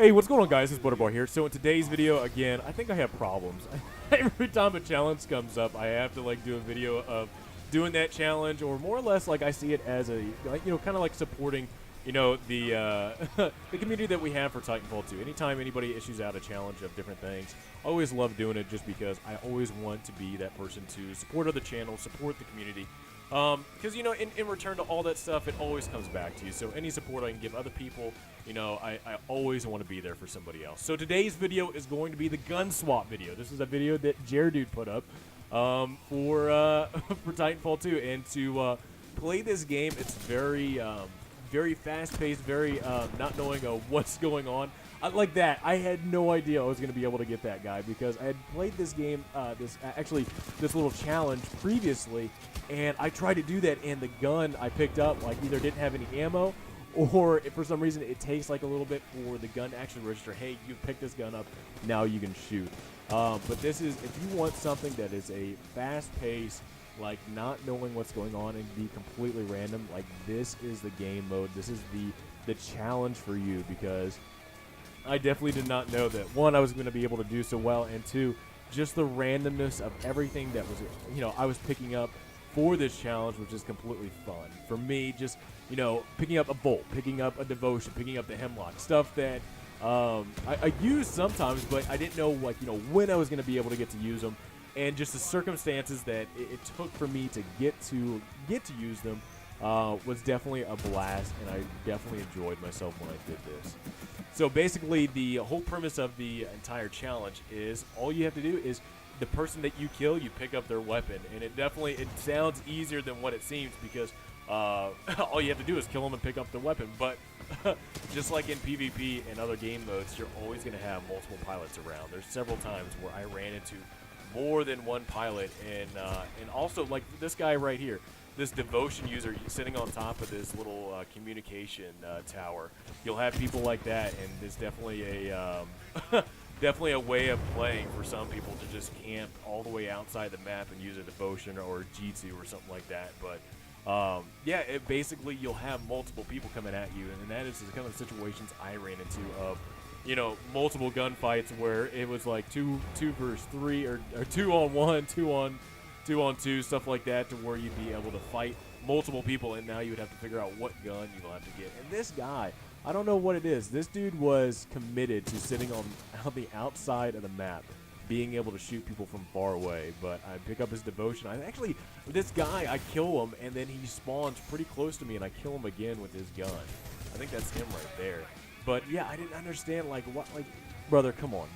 Hey, what's going on, guys? It's Butterbar here. So in today's video, again, I think I have problems. Every time a challenge comes up, I have to like do a video of doing that challenge, or more or less like I see it as a kind of like supporting the the community that we have for Titanfall 2. Anytime anybody issues out a challenge of different things, I always love doing it just because I always want to be that person to support other channels, support the community. Because, in return to all that stuff, it always comes back to you. So any support I can give other people, I always want to be there for somebody else. So today's video is going to be the gun swap video. This is a video that Jerdude put up for Titanfall 2. And to play this game, it's very fast-paced, very not knowing what's going on. Like that, I had no idea I was going to be able to get that guy because I had played this game, this little challenge previously, and I tried to do that, and the gun I picked up either didn't have any ammo, or if for some reason it takes a little bit for the gun to actually register. Hey, you picked this gun up, now you can shoot. But this is, if you want something that is a fast-paced, not knowing what's going on and be completely random, this is the game mode. This is the challenge for you, because I definitely did not know that, one, I was going to be able to do so well, and two, just the randomness of everything that was, I was picking up for this challenge, which is completely fun. For me, just, picking up a bolt, picking up a devotion, picking up the hemlock, stuff that I use sometimes, but I didn't know, when I was going to be able to get to use them, and just the circumstances that it took for me to get to use them was definitely a blast, and I definitely enjoyed myself when I did this. So basically, the whole premise of the entire challenge is all you have to do is the person that you kill, you pick up their weapon, and it sounds easier than what it seems, because all you have to do is kill them and pick up their weapon. But just like in PvP and other game modes, you're always going to have multiple pilots around. There's several times where I ran into more than one pilot, and also like this guy right here, this devotion user sitting on top of this little communication tower. You'll have people like that, and it's definitely a definitely a way of playing for some people to just camp all the way outside the map and use a devotion or G2 or something like that. But yeah, basically you'll have multiple people coming at you, and that is the kind of situations I ran into of multiple gunfights where it was like two versus three, or 2-on-1, 2-on-2, stuff like that, to where you'd be able to fight multiple people, and now you would have to figure out what gun you'll have to get. And this guy, I don't know what it is. This dude was committed to sitting on the outside of the map, being able to shoot people from far away. But I pick up his devotion. This guy, I kill him, and then he spawns pretty close to me, and I kill him again with his gun. I think that's him right there. But yeah, I didn't understand brother, come on.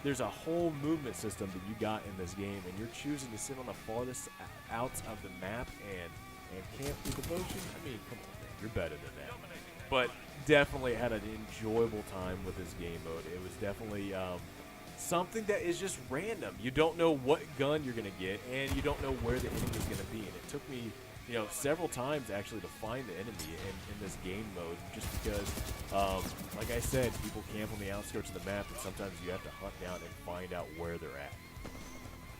There's a whole movement system that you got in this game, and you're choosing to sit on the farthest outs of the map and camp the devotion. I mean, come on, man, you're better than that. But definitely had an enjoyable time with this game mode. It was definitely something that is just random. You don't know what gun you're gonna get, and you don't know where the enemy is gonna be. And it took me several times actually to find the enemy in this game mode, just because, like I said, people camp on the outskirts of the map, and sometimes you have to hunt down and find out where they're at.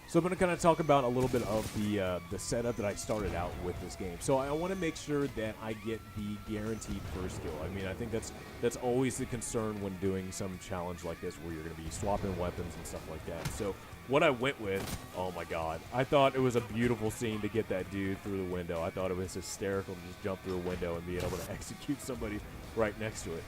So I'm going to kind of talk about a little bit of the setup that I started out with this game. So I want to make sure that I get the guaranteed first kill. I mean, I think that's always the concern when doing some challenge like this, where you're going to be swapping weapons and stuff like that. So what I went with, oh my god, I thought it was a beautiful scene to get that dude through the window. I thought it was hysterical to just jump through a window and be able to execute somebody right next to it.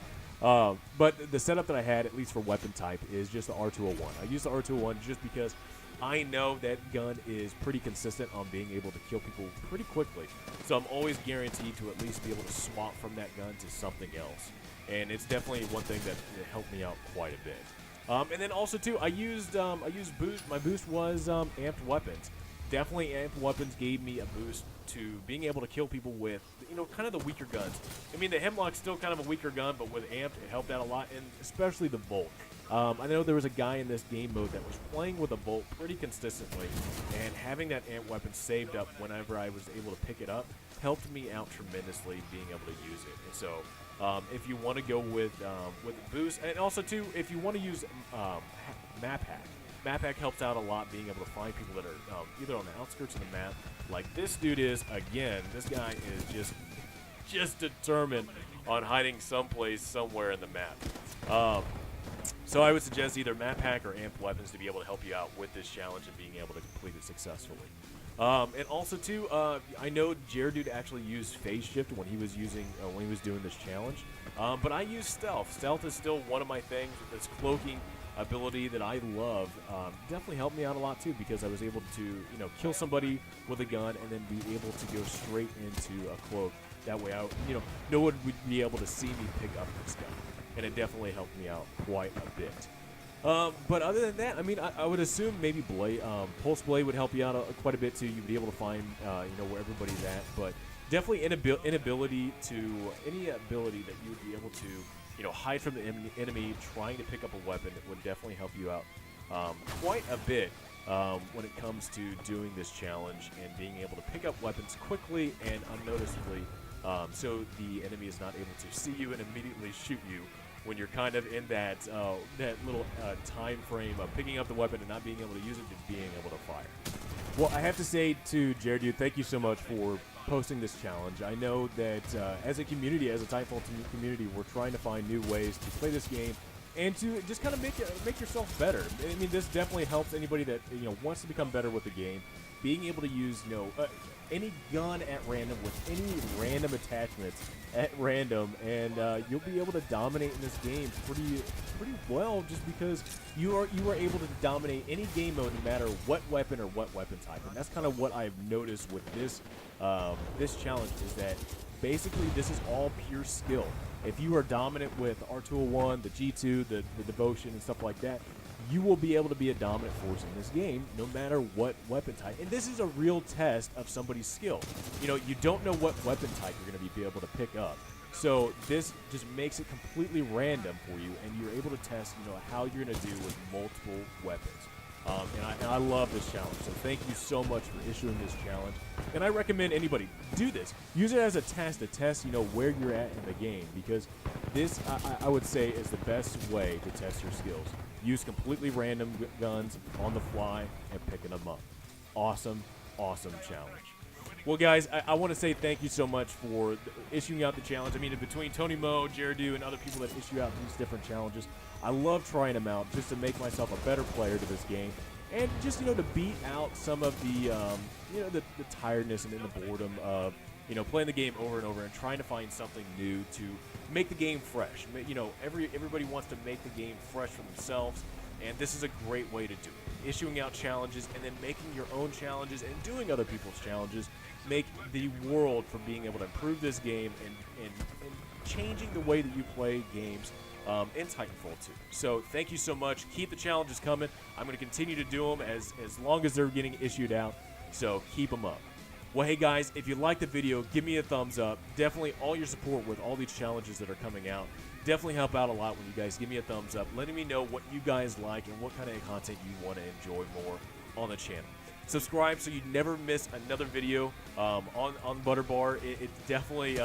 But the setup that I had, at least for weapon type, is just the R201. I use the R201 just because I know that gun is pretty consistent on being able to kill people pretty quickly. So I'm always guaranteed to at least be able to swap from that gun to something else. And it's definitely one thing that helped me out quite a bit. And then also too, I used boost. My boost was amped weapons. Definitely amped weapons gave me a boost to being able to kill people with, kind of the weaker guns. I mean, the Hemlock's still kind of a weaker gun, but with amped, it helped out a lot, and especially the Bolt. I know there was a guy in this game mode that was playing with a Bolt pretty consistently, and having that amp weapon saved up whenever I was able to pick it up helped me out tremendously being able to use it. And so if you want to go with boost, and also too, if you want to use map hack. Map hack helps out a lot, being able to find people that are either on the outskirts of the map, like this dude is. Again, this guy is just determined on hiding someplace, somewhere in the map. So I would suggest either map hack or amp weapons to be able to help you out with this challenge and being able to complete it successfully. And also too, I know Jerdude actually used phase shift when he was doing this challenge. But I use stealth. Stealth is still one of my things with this cloaking ability that I love. Definitely helped me out a lot too, because I was able to, kill somebody with a gun and then be able to go straight into a cloak. That way, no one would be able to see me pick up this gun, and it definitely helped me out quite a bit. But other than that, I mean, I would assume maybe Blade, Pulse Blade would help you out quite a bit too. You'd be able to find, where everybody's at. But definitely any ability that you would be able to, hide from the enemy, trying to pick up a weapon, would definitely help you out quite a bit when it comes to doing this challenge and being able to pick up weapons quickly and unnoticeably, so the enemy is not able to see you and immediately shoot you when you're kind of in that little time frame of picking up the weapon and not being able to use it to being able to fire. Well, I have to say to Jerdude, thank you so much for posting this challenge. I know that as a community, as a Titanfall community, we're trying to find new ways to play this game and to just kind of make yourself better. I mean, this definitely helps anybody that wants to become better with the game. Being able to use any gun at random with any random attachments at random, and you'll be able to dominate in this game pretty well, just because you are able to dominate any game mode no matter what weapon or what weapon type. And that's kind of what I've noticed with this this challenge, is that basically this is all pure skill. If you are dominant with R201, the G2, the Devotion, and stuff like that, you will be able to be a dominant force in this game no matter what weapon type. And this is a real test of somebody's skill. You don't know what weapon type you're going to be able to pick up. So this just makes it completely random for you, and you're able to test how you're going to do with multiple weapons. And I love this challenge, so thank you so much for issuing this challenge. And I recommend anybody do this. Use it as a test to test, where you're at in the game, because this, I would say, is the best way to test your skills. Use completely random guns on the fly and picking them up. Awesome, awesome challenge. Well, guys, I want to say thank you so much for issuing out the challenge. I mean, between Tony Mo, Jerdude, and other people that issue out these different challenges, I love trying them out just to make myself a better player to this game, and just to beat out some of the the tiredness and the boredom of playing the game over and over and trying to find something new to make the game fresh. Everybody wants to make the game fresh for themselves, and this is a great way to do it. Issuing out challenges and then making your own challenges and doing other people's challenges make the world for being able to improve this game and changing the way that you play games in Titanfall 2. So thank you so much. Keep the challenges coming. I'm going to continue to do them as long as they're getting issued out, so keep them up. Well, hey guys, if you liked the video, give me a thumbs up. Definitely all your support with all these challenges that are coming out definitely help out a lot when you guys give me a thumbs up, letting me know what you guys like and what kind of content you want to enjoy more on the channel. Subscribe so you never miss another video on Butterbar. It's definitely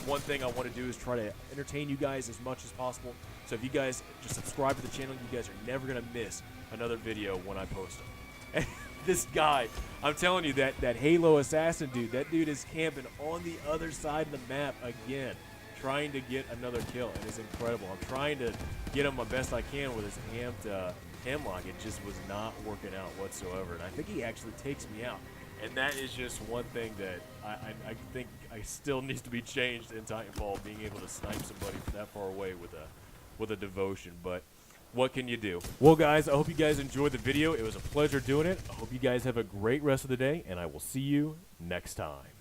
one thing I want to do is try to entertain you guys as much as possible. So if you guys just subscribe to the channel, you guys are never going to miss another video when I post them. This guy, I'm telling you, that Halo assassin dude, that dude is camping on the other side of the map again, trying to get another kill, and it's incredible. I'm trying to get him my best I can with his amped hemlock. It just was not working out whatsoever, and I think he actually takes me out. And that is just one thing that I think I still needs to be changed in Titanfall, being able to snipe somebody from that far away with a devotion. But what can you do? Well, guys, I hope you guys enjoyed the video. It was a pleasure doing it. I hope you guys have a great rest of the day, and I will see you next time.